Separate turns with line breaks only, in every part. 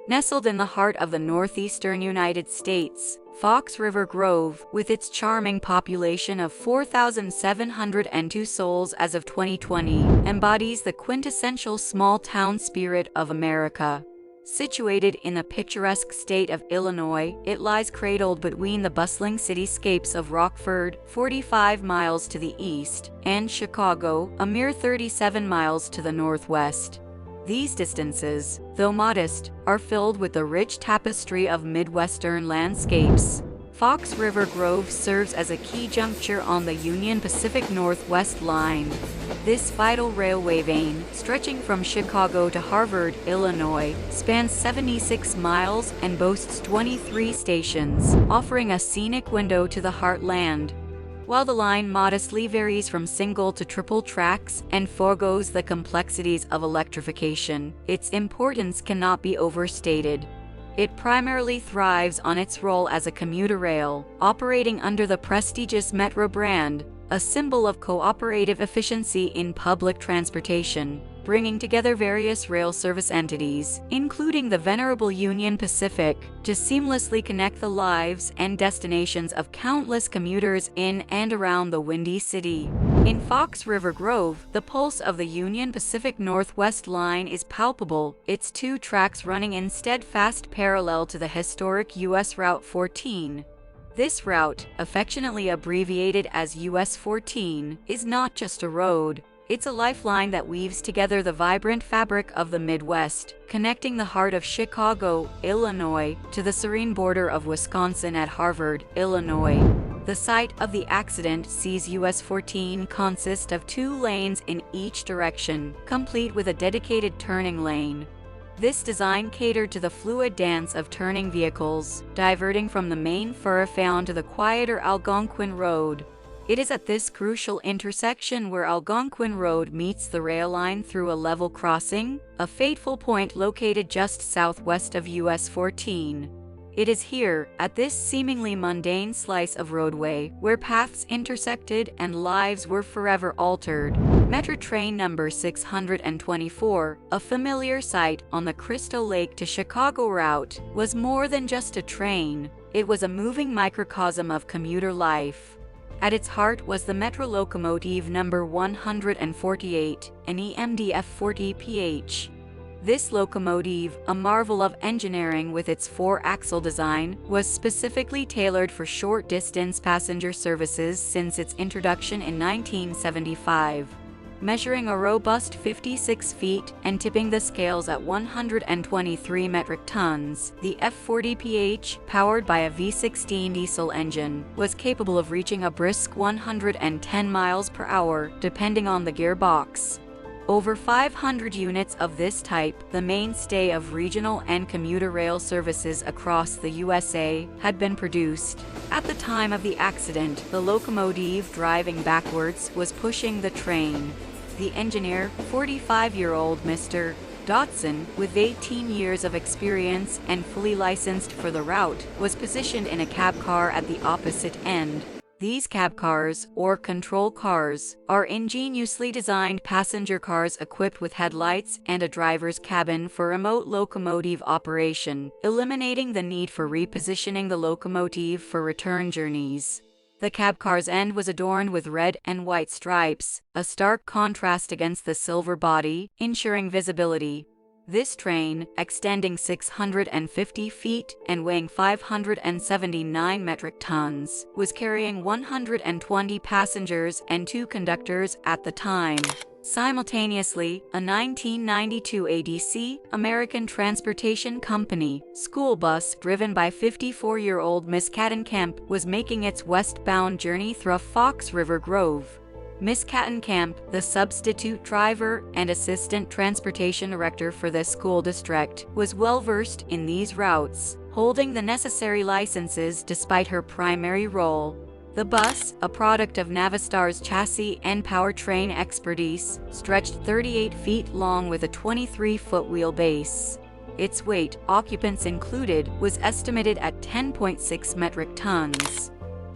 Nestled in the heart of the northeastern United States, Fox River Grove, with its charming population of 4,702 souls as of 2020, embodies the quintessential small-town spirit of America. Situated in the picturesque state of Illinois, it lies cradled between the bustling cityscapes of Rockford, 45 miles to the east, and Chicago, a mere 37 miles to the northwest. These distances, though modest, are filled with the rich tapestry of Midwestern landscapes. Fox River Grove serves as a key juncture on the Union Pacific Northwest Line. This vital railway vein, stretching from Chicago to Harvard, Illinois, spans 76 miles and boasts 23 stations, offering a scenic window to the heartland. While the line modestly varies from single to triple tracks and forgoes the complexities of electrification, its importance cannot be overstated. It primarily thrives on its role as a commuter rail, operating under the prestigious Metro brand, a symbol of cooperative efficiency in public transportation, bringing together various rail service entities, including the venerable Union Pacific, to seamlessly connect the lives and destinations of countless commuters in and around the Windy City. In Fox River Grove, the pulse of the Union Pacific Northwest Line is palpable, its two tracks running in steadfast parallel to the historic U.S. Route 14. This route, affectionately abbreviated as US 14, is not just a road. It's a lifeline that weaves together the vibrant fabric of the Midwest, connecting the heart of Chicago, Illinois, to the serene border of Wisconsin at Harvard, Illinois. The site of the accident sees US 14 consist of 2 lanes in each direction, complete with a dedicated turning lane. This design catered to the fluid dance of turning vehicles, diverting from the main thoroughfare to the quieter Algonquin Road. It is at this crucial intersection where Algonquin Road meets the rail line through a level crossing, a fateful point located just southwest of US 14. It is here, at this seemingly mundane slice of roadway, where paths intersected and lives were forever altered. Metro train number 624, a familiar sight on the Crystal Lake to Chicago route, was more than just a train. It was a moving microcosm of commuter life. At its heart was the Metro locomotive number 148, an EMD F40PH. This locomotive, a marvel of engineering with its 4-axle design, was specifically tailored for short-distance passenger services since its introduction in 1975. Measuring a robust 56 feet and tipping the scales at 123 metric tons, the F40PH, powered by a V16 diesel engine, was capable of reaching a brisk 110 miles per hour, depending on the gearbox. Over 500 units of this type, the mainstay of regional and commuter rail services across the USA, had been produced. At the time of the accident, the locomotive driving backwards was pushing the train. The engineer, 45-year-old Mr. Dotson, with 18 years of experience and fully licensed for the route, was positioned in a cab car at the opposite end. These cab cars, or control cars, are ingeniously designed passenger cars equipped with headlights and a driver's cabin for remote locomotive operation, eliminating the need for repositioning the locomotive for return journeys. The cab car's end was adorned with red and white stripes, a stark contrast against the silver body, ensuring visibility. This train, extending 650 feet and weighing 579 metric tons, was carrying 120 passengers and 2 conductors at the time. Simultaneously, a 1992 ADC, American Transportation Company, school bus driven by 54-year-old Miss Cattencamp was making its westbound journey through Fox River Grove. Miss Cattencamp, the substitute driver and assistant transportation director for this school district, was well-versed in these routes, holding the necessary licenses despite her primary role. The bus, a product of Navistar's chassis and powertrain expertise, stretched 38 feet long with a 23-foot wheelbase. Its weight, occupants included, was estimated at 10.6 metric tons.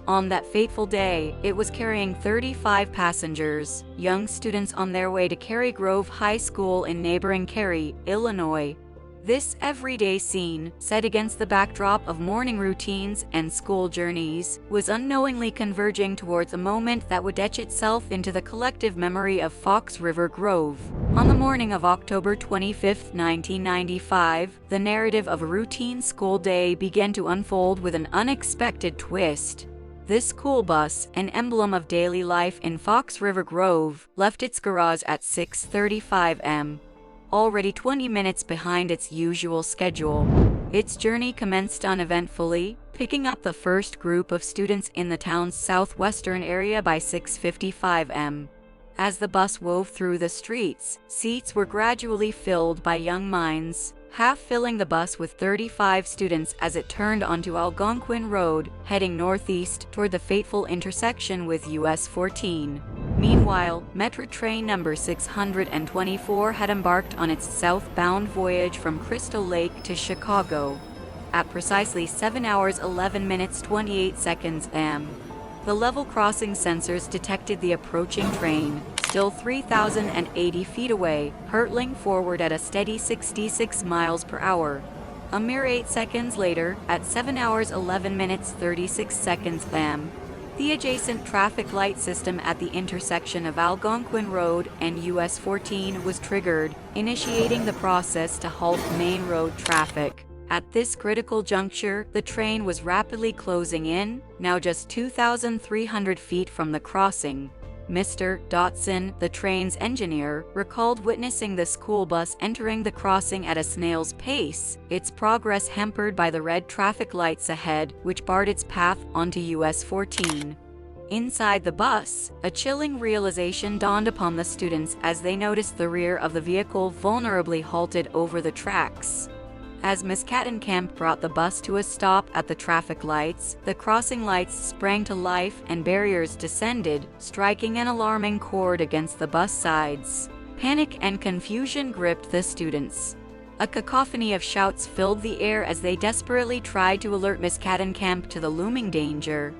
On that fateful day, it was carrying 35 passengers, young students on their way to Cary Grove High School in neighboring Cary, Illinois. This everyday scene, set against the backdrop of morning routines and school journeys, was unknowingly converging towards a moment that would etch itself into the collective memory of Fox River Grove. On the morning of October 25, 1995, the narrative of a routine school day began to unfold with an unexpected twist. This school bus, an emblem of daily life in Fox River Grove, left its garage at 6:35 am. Already 20 minutes behind its usual schedule. Its journey commenced uneventfully, picking up the first group of students in the town's southwestern area by 6:55 am. As the bus wove through the streets, seats were gradually filled by young minds, half filling the bus with 35 students as it turned onto Algonquin Road, heading northeast toward the fateful intersection with US 14. Meanwhile, Metro train number 624 had embarked on its southbound voyage from Crystal Lake to Chicago. At precisely 7 hours 11 minutes 28 seconds am. The level crossing sensors detected the approaching train, still 3,080 feet away, hurtling forward at a steady 66 miles per hour. A mere 8 seconds later, at 7 hours 11 minutes 36 seconds am, the adjacent traffic light system at the intersection of Algonquin Road and US 14 was triggered, initiating the process to halt main road traffic. At this critical juncture, the train was rapidly closing in, now just 2,300 feet from the crossing. Mr. Dotson, the train's engineer, recalled witnessing the school bus entering the crossing at a snail's pace, its progress hampered by the red traffic lights ahead, which barred its path onto US 14. Inside the bus, a chilling realization dawned upon the students as they noticed the rear of the vehicle vulnerably halted over the tracks. As Miss Cattenkamp brought the bus to a stop at the traffic lights, the crossing lights sprang to life and barriers descended, striking an alarming chord against the bus sides. Panic and confusion gripped the students. A cacophony of shouts filled the air as they desperately tried to alert Miss Cattenkamp to the looming danger.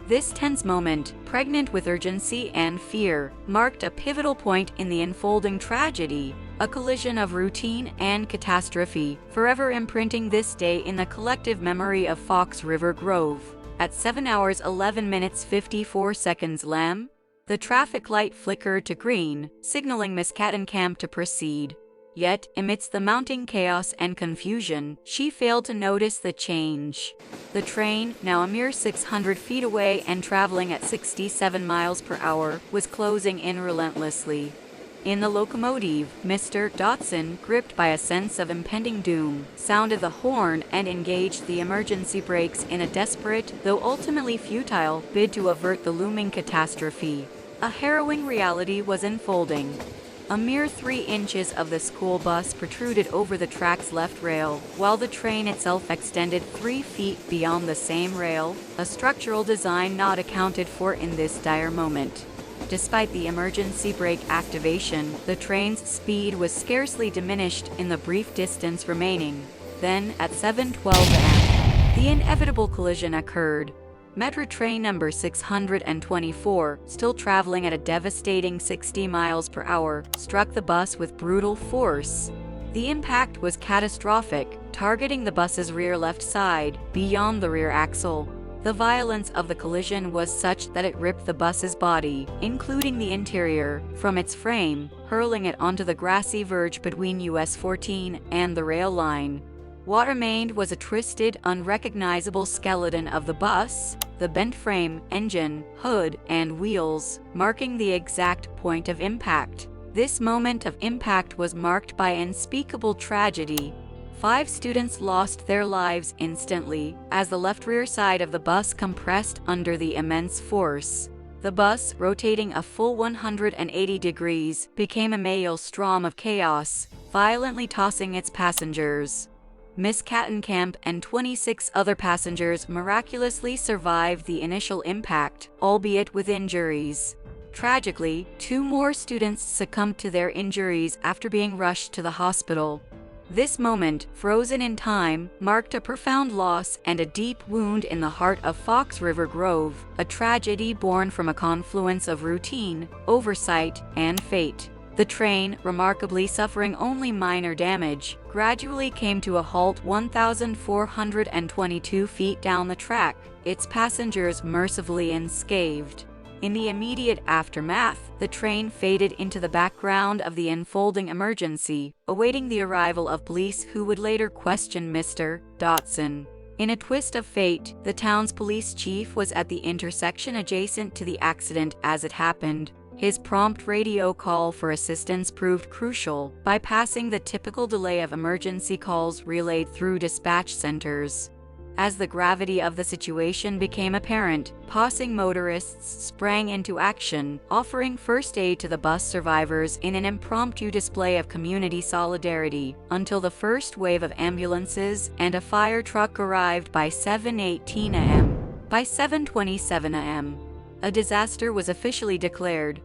This tense moment, pregnant with urgency and fear, marked a pivotal point in the unfolding tragedy, a collision of routine and catastrophe, forever imprinting this day in the collective memory of Fox River Grove. At 7 hours 11 minutes 54 seconds am, the traffic light flickered to green, signaling Miss Cattenkamp to proceed. Yet, amidst the mounting chaos and confusion, she failed to notice the change. The train, now a mere 600 feet away and traveling at 67 miles per hour, was closing in relentlessly. In the locomotive, Mr. Dotson, gripped by a sense of impending doom, sounded the horn and engaged the emergency brakes in a desperate, though ultimately futile, bid to avert the looming catastrophe. A harrowing reality was unfolding. A mere 3 inches of the school bus protruded over the track's left rail, while the train itself extended 3 feet beyond the same rail, a structural design not accounted for in this dire moment. Despite the emergency brake activation, the train's speed was scarcely diminished in the brief distance remaining. Then, at 7:12 am, the inevitable collision occurred. Metro train number 624, still traveling at a devastating 60 miles per hour, struck the bus with brutal force. The impact was catastrophic, targeting the bus's rear left side, beyond the rear axle. The violence of the collision was such that it ripped the bus's body, including the interior, from its frame, hurling it onto the grassy verge between US 14 and the rail line. What remained was a twisted, unrecognizable skeleton of the bus, the bent frame, engine, hood, and wheels, marking the exact point of impact. This moment of impact was marked by unspeakable tragedy. 5 students lost their lives instantly, as the left rear side of the bus compressed under the immense force. The bus, rotating a full 180 degrees, became a maelstrom of chaos, violently tossing its passengers. Miss Cattenkamp and 26 other passengers miraculously survived the initial impact, albeit with injuries. Tragically, 2 more students succumbed to their injuries after being rushed to the hospital. This moment, frozen in time, marked a profound loss and a deep wound in the heart of Fox River Grove, a tragedy born from a confluence of routine, oversight, and fate. The train, remarkably suffering only minor damage, gradually came to a halt 1,422 feet down the track, its passengers mercifully unscathed. In the immediate aftermath, the train faded into the background of the unfolding emergency, awaiting the arrival of police who would later question Mr. Dotson. In a twist of fate, the town's police chief was at the intersection adjacent to the accident as it happened. His prompt radio call for assistance proved crucial, bypassing the typical delay of emergency calls relayed through dispatch centers. As the gravity of the situation became apparent, passing motorists sprang into action, offering first aid to the bus survivors in an impromptu display of community solidarity, until the first wave of ambulances and a fire truck arrived by 7:18 a.m. By 7:27 a.m., a disaster was officially declared.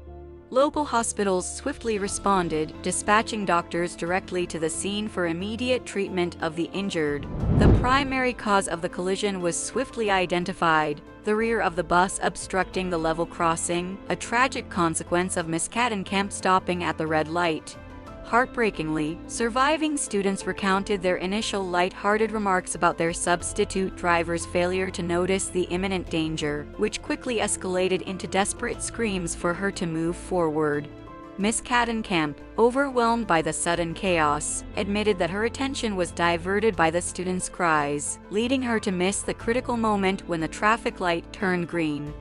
Local hospitals swiftly responded, dispatching doctors directly to the scene for immediate treatment of the injured. The primary cause of the collision was swiftly identified: the rear of the bus obstructing the level crossing, a tragic consequence of Miss Cattenkamp stopping at the red light. Heartbreakingly, surviving students recounted their initial light-hearted remarks about their substitute driver's failure to notice the imminent danger, which quickly escalated into desperate screams for her to move forward. Miss Cattenkamp, overwhelmed by the sudden chaos, admitted that her attention was diverted by the students' cries, leading her to miss the critical moment when the traffic light turned green.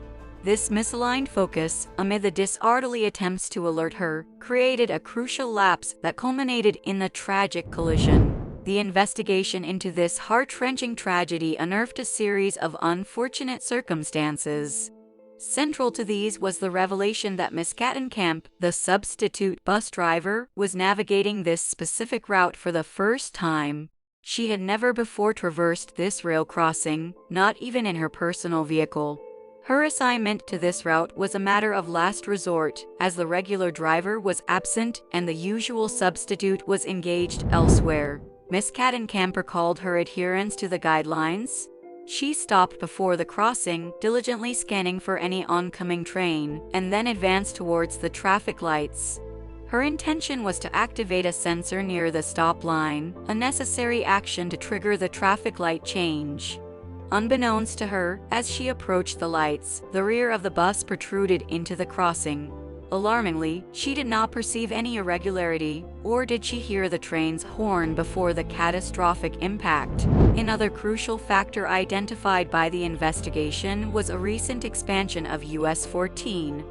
This misaligned focus, amid the disorderly attempts to alert her, created a crucial lapse that culminated in the tragic collision. The investigation into this heart-wrenching tragedy unearthed a series of unfortunate circumstances. Central to these was the revelation that Miss Cattenkamp, the substitute bus driver, was navigating this specific route for the first time. She had never before traversed this rail crossing, not even in her personal vehicle. Her assignment to this route was a matter of last resort, as the regular driver was absent and the usual substitute was engaged elsewhere. Miss Cattenkamp recalled her adherence to the guidelines. She stopped before the crossing, diligently scanning for any oncoming train, and then advanced towards the traffic lights. Her intention was to activate a sensor near the stop line, a necessary action to trigger the traffic light change. Unbeknownst to her, as she approached the lights, the rear of the bus protruded into the crossing. Alarmingly, she did not perceive any irregularity, or did she hear the train's horn before the catastrophic impact. Another crucial factor identified by the investigation was a recent expansion of US 14.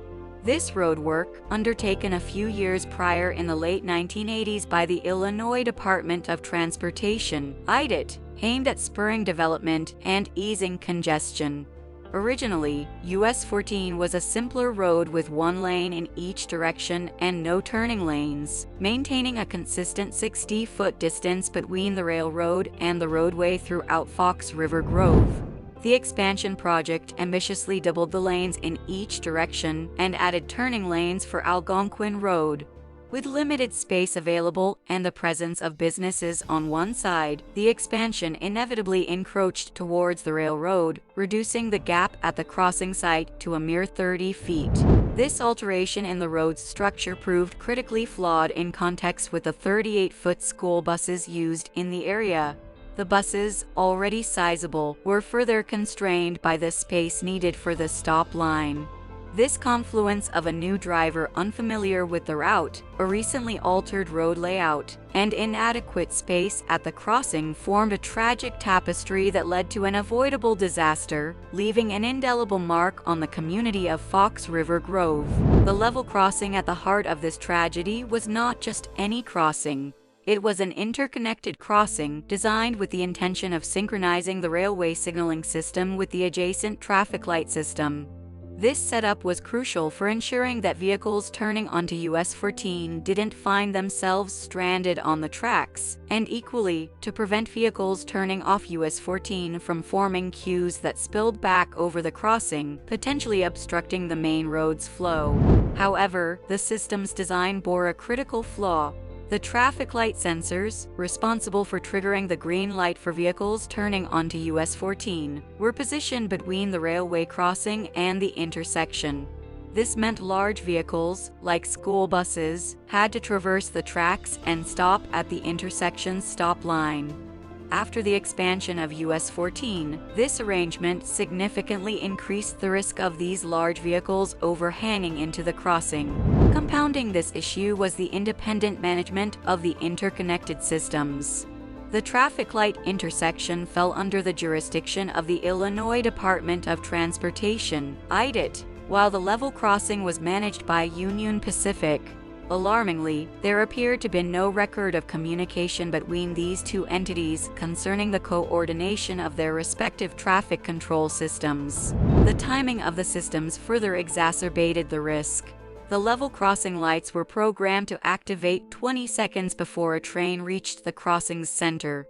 This roadwork, undertaken a few years prior in the late 1980s by the Illinois Department of Transportation, (IDOT), aimed at spurring development and easing congestion. Originally, US 14 was a simpler road with one lane in each direction and no turning lanes, maintaining a consistent 60-foot distance between the railroad and the roadway throughout Fox River Grove. The expansion project ambitiously doubled the lanes in each direction and added turning lanes for Algonquin Road. With limited space available and the presence of businesses on one side, the expansion inevitably encroached towards the railroad, reducing the gap at the crossing site to a mere 30 feet. This alteration in the road's structure proved critically flawed in context with the 38-foot school buses used in the area. The buses, already sizable, were further constrained by the space needed for the stop line. This confluence of a new driver unfamiliar with the route, a recently altered road layout, and inadequate space at the crossing formed a tragic tapestry that led to an avoidable disaster, leaving an indelible mark on the community of Fox River Grove. The level crossing at the heart of this tragedy was not just any crossing. It was an interconnected crossing designed with the intention of synchronizing the railway signaling system with the adjacent traffic light system. This setup was crucial for ensuring that vehicles turning onto US 14 didn't find themselves stranded on the tracks, and equally, to prevent vehicles turning off US 14 from forming queues that spilled back over the crossing, potentially obstructing the main road's flow. However, the system's design bore a critical flaw. The traffic light sensors, responsible for triggering the green light for vehicles turning onto US 14, were positioned between the railway crossing and the intersection. This meant large vehicles, like school buses, had to traverse the tracks and stop at the intersection's stop line. After the expansion of US 14, this arrangement significantly increased the risk of these large vehicles overhanging into the crossing. Compounding this issue was the independent management of the interconnected systems. The traffic light intersection fell under the jurisdiction of the Illinois Department of Transportation, IDOT, while the level crossing was managed by Union Pacific. Alarmingly, there appeared to be no record of communication between these two entities concerning the coordination of their respective traffic control systems. The timing of the systems further exacerbated the risk. The level crossing lights were programmed to activate 20 seconds before a train reached the crossing's center.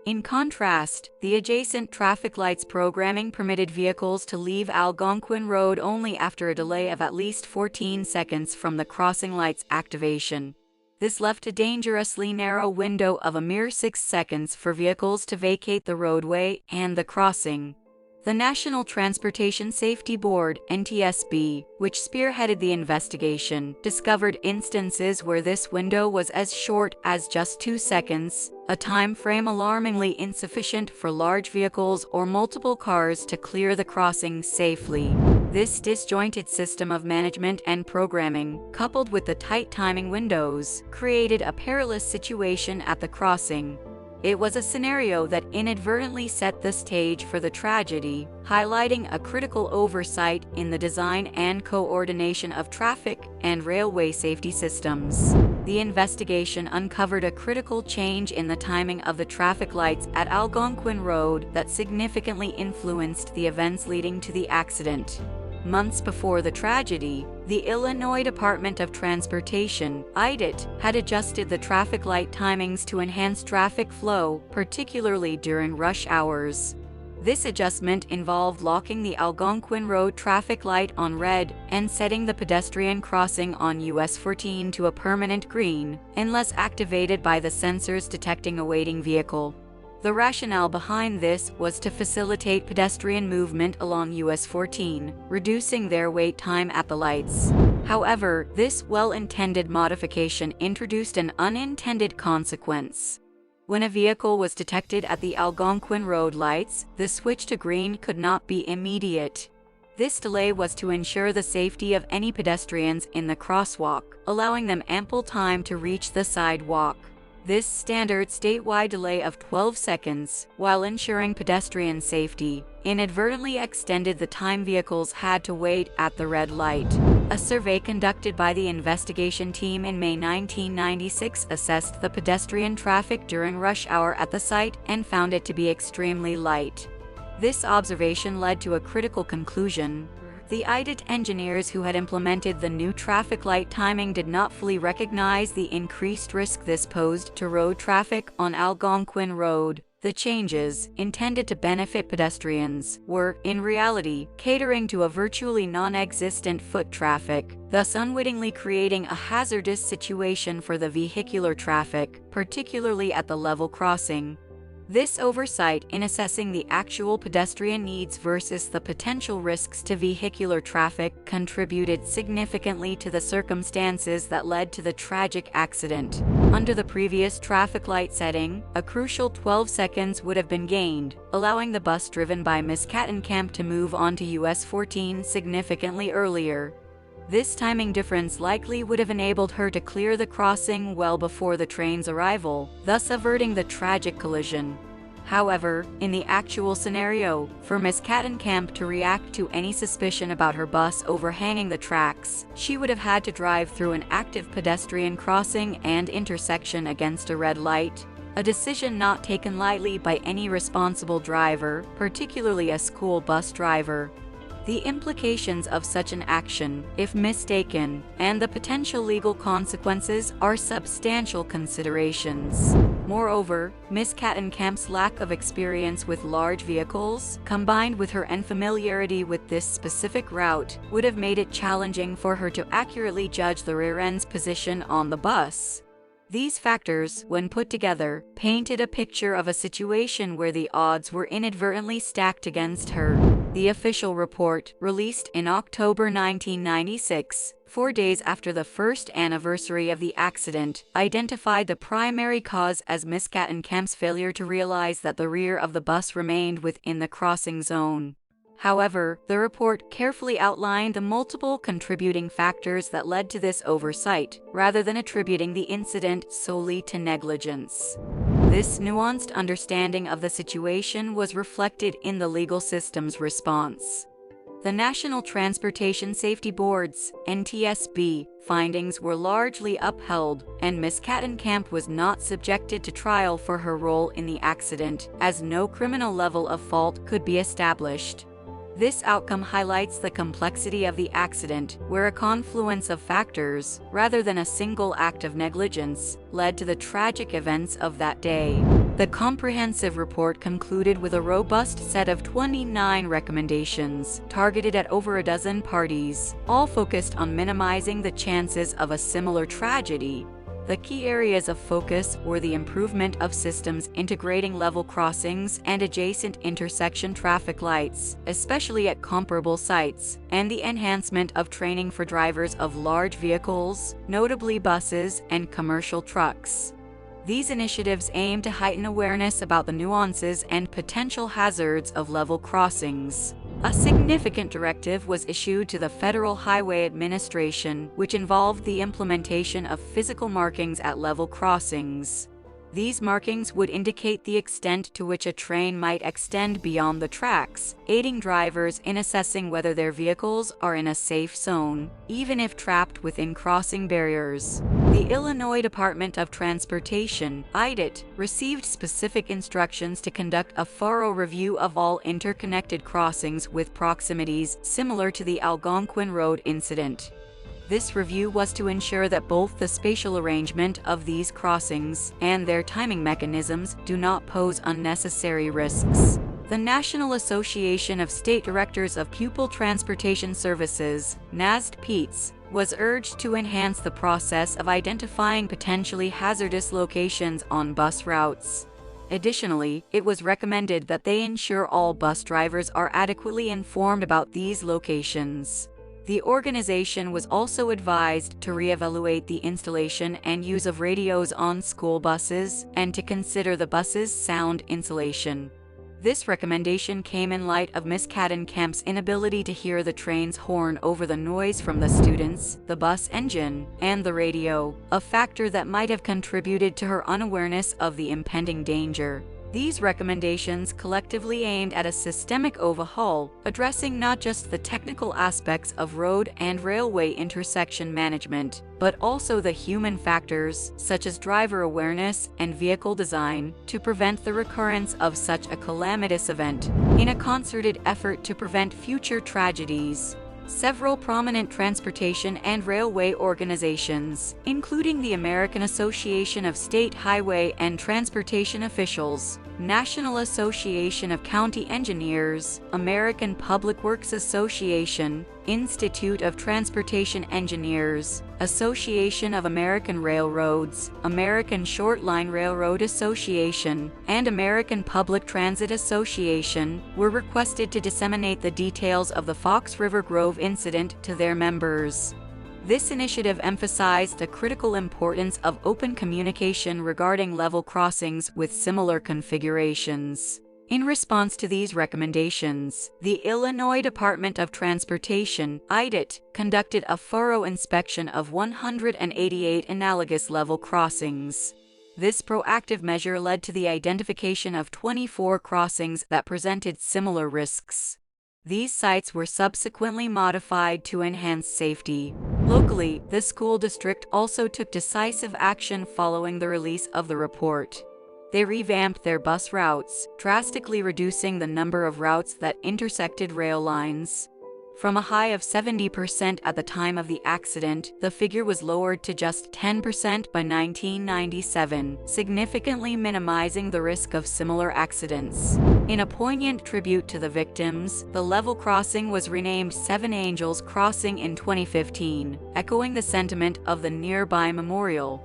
In contrast, the adjacent traffic lights programming permitted vehicles to leave Algonquin Road only after a delay of at least 14 seconds from the crossing light's activation. This left a dangerously narrow window of a mere 6 seconds for vehicles to vacate the roadway and the crossing. The National Transportation Safety Board, NTSB, which spearheaded the investigation, discovered instances where this window was as short as just 2 seconds, a time frame alarmingly insufficient for large vehicles or multiple cars to clear the crossing safely. This disjointed system of management and programming, coupled with the tight timing windows, created a perilous situation at the crossing. It was a scenario that inadvertently set the stage for the tragedy, highlighting a critical oversight in the design and coordination of traffic and railway safety systems. The investigation uncovered a critical change in the timing of the traffic lights at Algonquin Road that significantly influenced the events leading to the accident. Months before the tragedy, the Illinois Department of Transportation, IDOT, had adjusted the traffic light timings to enhance traffic flow, particularly during rush hours. This adjustment involved locking the Algonquin Road traffic light on red and setting the pedestrian crossing on US 14 to a permanent green, unless activated by the sensors detecting a waiting vehicle. The rationale behind this was to facilitate pedestrian movement along US 14, reducing their wait time at the lights. However, this well-intended modification introduced an unintended consequence. When a vehicle was detected at the Algonquin Road lights, the switch to green could not be immediate. This delay was to ensure the safety of any pedestrians in the crosswalk, allowing them ample time to reach the sidewalk. This standard statewide delay of 12 seconds, while ensuring pedestrian safety, inadvertently extended the time vehicles had to wait at the red light. A survey conducted by the investigation team in May 1996 assessed the pedestrian traffic during rush hour at the site and found it to be extremely light. This observation led to a critical conclusion. The IDOT engineers who had implemented the new traffic light timing did not fully recognize the increased risk this posed to road traffic on Algonquin Road. The changes, intended to benefit pedestrians, were, in reality, catering to a virtually non-existent foot traffic, thus unwittingly creating a hazardous situation for the vehicular traffic, particularly at the level crossing. This oversight in assessing the actual pedestrian needs versus the potential risks to vehicular traffic contributed significantly to the circumstances that led to the tragic accident. Under the previous traffic light setting, a crucial 12 seconds would have been gained, allowing the bus driven by Ms. Kattenkamp to move onto US 14 significantly earlier. This timing difference likely would have enabled her to clear the crossing well before the train's arrival, thus averting the tragic collision. However, in the actual scenario, for Ms. Kattenkamp to react to any suspicion about her bus overhanging the tracks, she would have had to drive through an active pedestrian crossing and intersection against a red light, a decision not taken lightly by any responsible driver, particularly a school bus driver. The implications of such an action, if mistaken, and the potential legal consequences are substantial considerations. Moreover, Ms. Kattenkamp's lack of experience with large vehicles, combined with her unfamiliarity with this specific route, would have made it challenging for her to accurately judge the rear end's position on the bus. These factors, when put together, painted a picture of a situation where the odds were inadvertently stacked against her. The official report, released in October 1996, 4 days after the first anniversary of the accident, identified the primary cause as Ms. Kattenkamp's failure to realize that the rear of the bus remained within the crossing zone. However, the report carefully outlined the multiple contributing factors that led to this oversight, rather than attributing the incident solely to negligence. This nuanced understanding of the situation was reflected in the legal system's response. The National Transportation Safety Board's (NTSB) findings were largely upheld, and Ms. Kattenkamp was not subjected to trial for her role in the accident, as no criminal level of fault could be established. This outcome highlights the complexity of the accident, where a confluence of factors, rather than a single act of negligence, led to the tragic events of that day. The comprehensive report concluded with a robust set of 29 recommendations, targeted at over a dozen parties, all focused on minimizing the chances of a similar tragedy. The key areas of focus were the improvement of systems integrating level crossings and adjacent intersection traffic lights, especially at comparable sites, and the enhancement of training for drivers of large vehicles, notably buses and commercial trucks. These initiatives aim to heighten awareness about the nuances and potential hazards of level crossings. A significant directive was issued to the Federal Highway Administration, which involved the implementation of physical markings at level crossings. These markings would indicate the extent to which a train might extend beyond the tracks, aiding drivers in assessing whether their vehicles are in a safe zone, even if trapped within crossing barriers. The Illinois Department of Transportation, IDOT, received specific instructions to conduct a thorough review of all interconnected crossings with proximities similar to the Algonquin Road incident. This review was to ensure that both the spatial arrangement of these crossings and their timing mechanisms do not pose unnecessary risks. The National Association of State Directors of Pupil Transportation Services, NASD-PETS, was urged to enhance the process of identifying potentially hazardous locations on bus routes. Additionally, it was recommended that they ensure all bus drivers are adequately informed about these locations. The organization was also advised to reevaluate the installation and use of radios on school buses and to consider the bus's sound insulation. This recommendation came in light of Ms. Kattenkamp's inability to hear the train's horn over the noise from the students, the bus engine, and the radio, a factor that might have contributed to her unawareness of the impending danger. These recommendations collectively aimed at a systemic overhaul, addressing not just the technical aspects of road and railway intersection management, but also the human factors, such as driver awareness and vehicle design, to prevent the recurrence of such a calamitous event. In a concerted effort to prevent future tragedies, several prominent transportation and railway organizations, including the American Association of State Highway and Transportation Officials, National Association of County Engineers, American Public Works Association, Institute of Transportation Engineers, Association of American Railroads, American Short Line Railroad Association, and American Public Transit Association were requested to disseminate the details of the Fox River Grove incident to their members. This initiative emphasized the critical importance of open communication regarding level crossings with similar configurations. In response to these recommendations, the Illinois Department of Transportation, IDOT, conducted a thorough inspection of 188 analogous level crossings. This proactive measure led to the identification of 24 crossings that presented similar risks. These sites were subsequently modified to enhance safety. Locally, the school district also took decisive action following the release of the report. They revamped their bus routes, drastically reducing the number of routes that intersected rail lines. From a high of 70% at the time of the accident, the figure was lowered to just 10% by 1997, significantly minimizing the risk of similar accidents. In a poignant tribute to the victims, the level crossing was renamed Seven Angels Crossing in 2015, echoing the sentiment of the nearby memorial.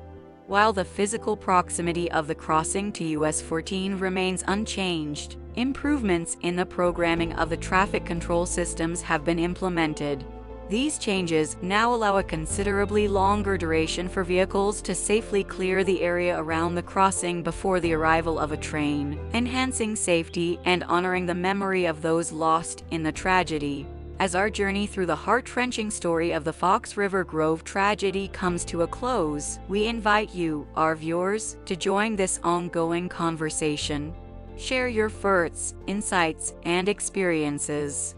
While the physical proximity of the crossing to US 14 remains unchanged, improvements in the programming of the traffic control systems have been implemented. These changes now allow a considerably longer duration for vehicles to safely clear the area around the crossing before the arrival of a train, enhancing safety and honoring the memory of those lost in the tragedy. As our journey through the heart-wrenching story of the Fox River Grove tragedy comes to a close, we invite you, our viewers, to join this ongoing conversation. Share your thoughts, insights, and experiences.